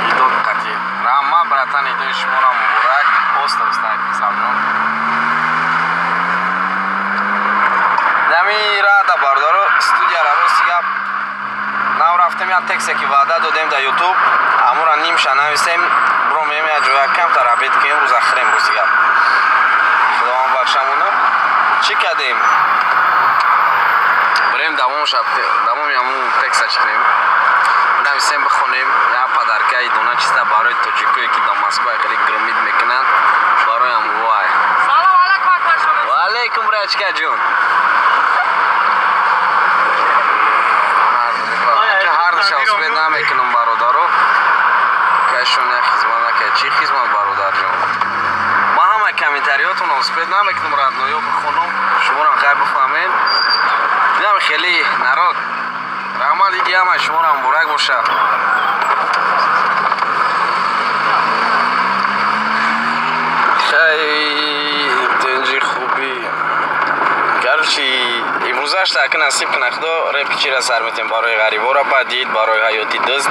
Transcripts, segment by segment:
ایداد قدیم رحمه براتن ایدای شما را مبارک پست دوستان حسابجون دمی را دا باردارو استودیا را رو سیگا نو رفتم یا تکسی که وعده دادیم در یوتیوب امورا نیم شنویسیم برو میم یا جویا کم تا رابط که امروز اخریم رو سیگا خدا هم بخشمونو چی کردیم بریم دوام یامون تکس چکنیم نویسیم بخونیم یا پدرکای دونا چیستا برای توجیکوی که در مسکو خیلی گرمید میکنن برای هم وای سلام علیکم اکبر شما و علیکم رچکا جون که هر دشا اسپید نمیکنم برادرو که شونه خیزمان که چی خیزمان برادر جون ما همه کمیتریاتون اسپید نمیکنم رادنویو بخونم شما را خیلی بفهمین دیدم خیلی نراد رحمه دیدی همه شما را مبارک باشه خیلی تنجی خوبی گرچه امروزش تاکن نصیب کنه خدا ریپیچی را سر میتیم برای غریبا را بعدید برای حیاتی دست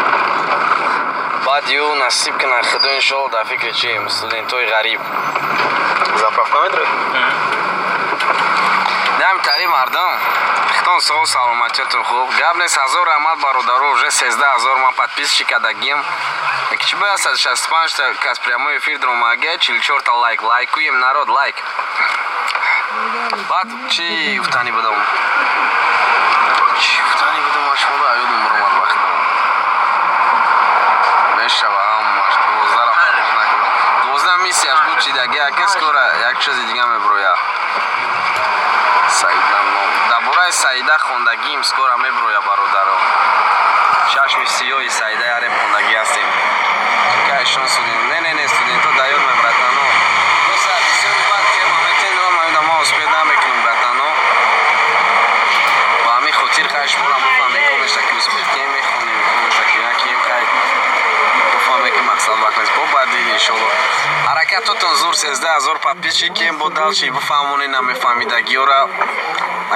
بعد یو نصیب کنه خدا انشالله در فکر چی استودنتوی غریب زفرف کنید رو نمی تاری مردم خطان سال سلامتیتون خوب گب نیست 1000 رحمت برادرو уже 13000 من подписчика дагим якщо би 165 та каз прямой ефір дромаге 44 та лайкуємо народ лайк бат чи втани будем аш мода юдум ромад вақт мешава амаш 12 миссияш буд чи даги аке скоро як чизи дига меброя саидам дабораи саида хондагиим скоро меброя бародаро чашми сиёи саида ярем хондагӣ ҳастем кайшон студент не студентҳо даёд мебратано бисёри бад ке маметено мавида ма успед намекунем братано ба ҳамин хотир хай шуморо бифаҳмем комеша ки успед ке мехонем комеша ки яким хай бифаҳмем ки мақсад вақт нест бо бардид иншолло ҳаракатотон зур 13000 подписчикем бо далчи бифаҳмонӣ намефаҳмидагиёра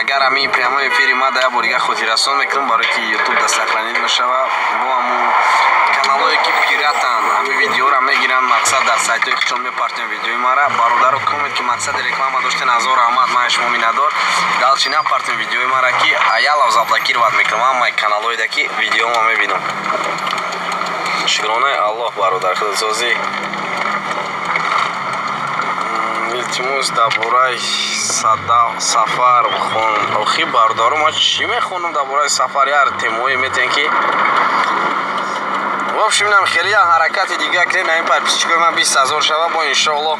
агар ҳамин прямои эфири ма да як бор дига хотиррасон мекунам барои ки ютуб да сохранид мешава бо ҳамун каналҳое ки пиратан ҳамин видеоро мегиранд мақсад дар сайтҳои худшон мепартем видеои мара бародаро комед ки мақсади реклама доштен 1000 раҳмат ман шумо минатдор далчи напартем видеои мара ки аяла завдаки равад мекунам ҳамаи каналҳоеда ки видеома мебинам шукронаи аллоҳ бародар худосозӣ илтимос дар бораи сафар бихонам охи бародаро ман чӣ мехонам дар бораи сафар яр темое метен ки вообщем инам хеле як ҳаракати дига кунем ҳамин подписчикои ман 20000 шава бо иншоалло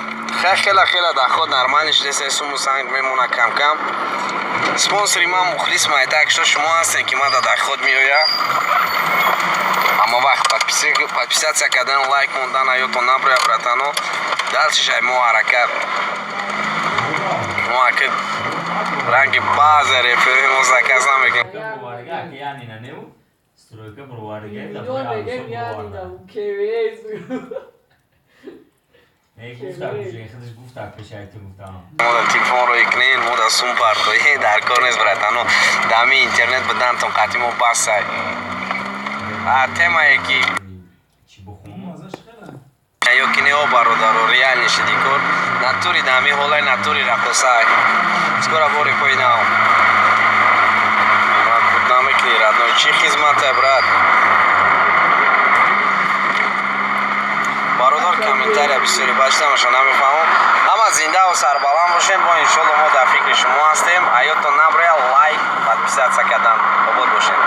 хела доход нормально шидеса суму санг мемона кам спонсори ман мухлис майтак шо шумо ҳастен ки ман да доход меоя аммо вақт подписатсия кардан лайк мондан аётон наброя братано далчишай мо ҳаракат мо аки ранги баъзе рефери мо заказ намекунем Стройка броварга да мода телефонро икнен мода сум партои дар кор нест братано дами интернет бидантон қатимо басай темае ки ёки нео бародаро реальни шидикор натури дами ҳолаи натури рақосай скоро бори поинам намекунӣ радной чӣ хизмате брат бародар комментария бисёри бачтамаша намефаҳмам ҳама зиндаву сарбаланд бошем бо иншолло мо дар фикри шумо ҳастем ҳаётон наброя лайк подписатсия кардан обод бошем